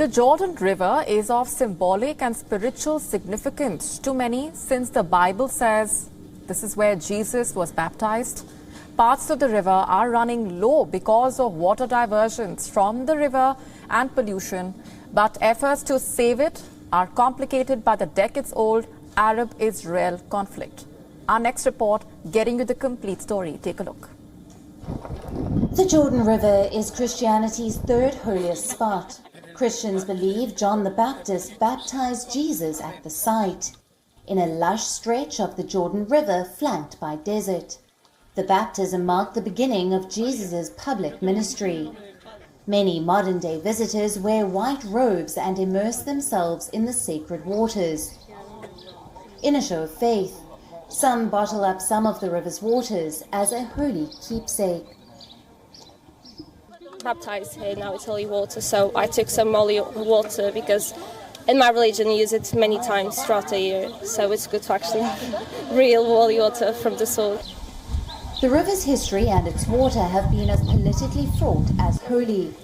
The Jordan River is of symbolic and spiritual significance to many, since the Bible says this is where Jesus was baptized. Parts of the river are running low because of water diversions from the river and pollution, but efforts to save it are complicated by the decades-old Arab-Israel conflict. Our next report, getting you the complete story. Take a look. The Jordan River is Christianity's third holiest spot. Christians believe John the Baptist baptized Jesus at the site, in a lush stretch of the Jordan River flanked by desert. The baptism marked the beginning of Jesus' public ministry. Many modern-day visitors wear white robes and immerse themselves in the sacred waters. In a show of faith, some bottle up some of the river's waters as a holy keepsake. Baptized here, now it's holy water, so I took some holy water because in my religion I use it many times throughout the year, so it's good to actually have real holy water from the source. The river's history and its water have been as politically fraught as holy.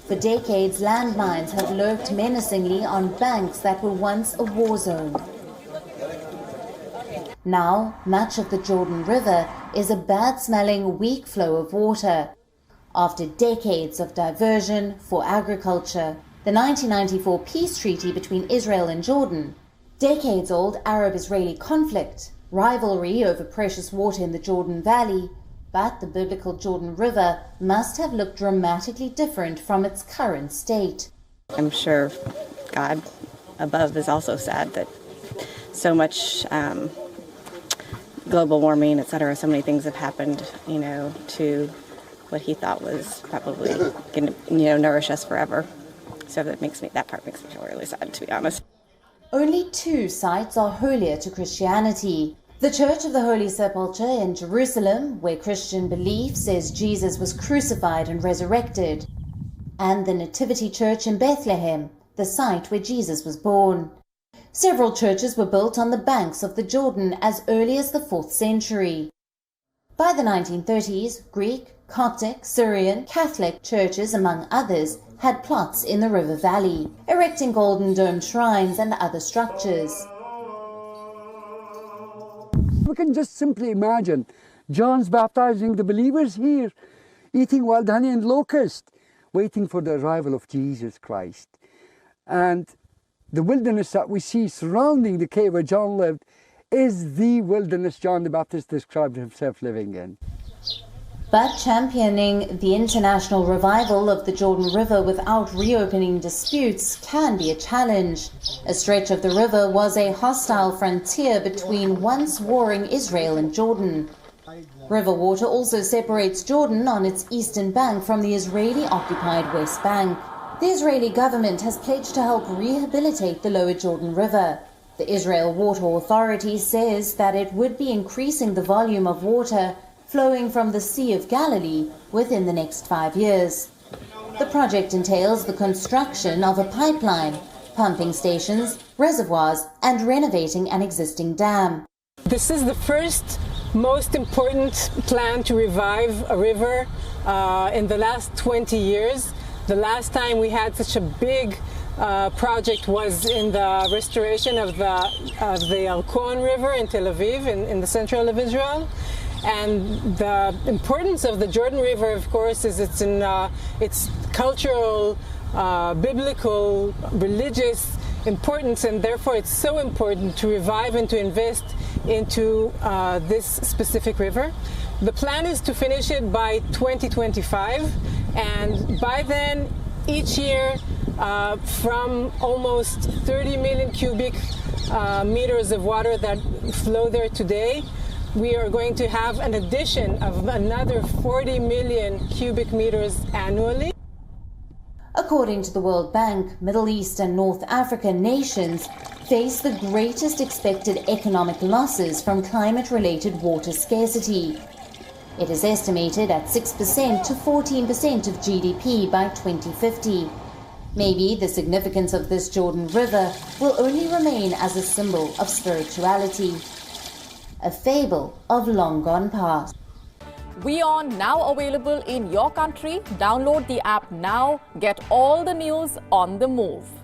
For decades, landmines have lurked menacingly on banks that were once a war zone. Now, much of the Jordan River is a bad-smelling, weak flow of water. After decades of diversion for agriculture, the 1994 peace treaty between Israel and Jordan, decades-old Arab-Israeli conflict, rivalry over precious water in the Jordan Valley, but the biblical Jordan River must have looked dramatically different from its current state. I'm sure God above is also sad that so much global warming, etc., so many things have happened, to what he thought was probably going to, nourish us forever. So that part makes me feel really sad, to be honest. Only two sites are holier to Christianity. The Church of the Holy Sepulchre in Jerusalem, where Christian belief says Jesus was crucified and resurrected, and the Nativity Church in Bethlehem, the site where Jesus was born. Several churches were built on the banks of the Jordan as early as the 4th century. By the 1930s, Greek, Coptic, Syrian, Catholic churches, among others, had plots in the river valley, erecting golden domed shrines and other structures. We can just simply imagine John's baptizing the believers here, eating wild honey and locust, waiting for the arrival of Jesus Christ. And the wilderness that we see surrounding the cave where John lived is the wilderness John the Baptist described himself living in. But championing the international revival of the Jordan River without reopening disputes can be a challenge. A stretch of the river was a hostile frontier between once warring Israel and Jordan. River water also separates Jordan on its eastern bank from the Israeli-occupied West Bank. The Israeli government has pledged to help rehabilitate the lower Jordan River. The Israel Water Authority says that it would be increasing the volume of water flowing from the Sea of Galilee within the next 5 years. The project entails the construction of a pipeline, pumping stations, reservoirs, and renovating an existing dam. This is the first most important plan to revive a river in the last 20 years. The last time we had such a big project was in the restoration of the Al-Qon River in Tel Aviv, in the central of Israel. And the importance of the Jordan River, of course, is its cultural, biblical, religious importance, and therefore it's so important to revive and to invest into this specific river. The plan is to finish it by 2025, and by then, each year, from almost 30 million cubic meters of water that flow there today, we are going to have an addition of another 40 million cubic meters annually. According to the World Bank, Middle East and North African nations face the greatest expected economic losses from climate-related water scarcity. It is estimated at 6% to 14% of GDP by 2050. Maybe the significance of this Jordan River will only remain as a symbol of spirituality. A fable of long gone past. WION now available in your country. Download the app now. Get all the news on the move.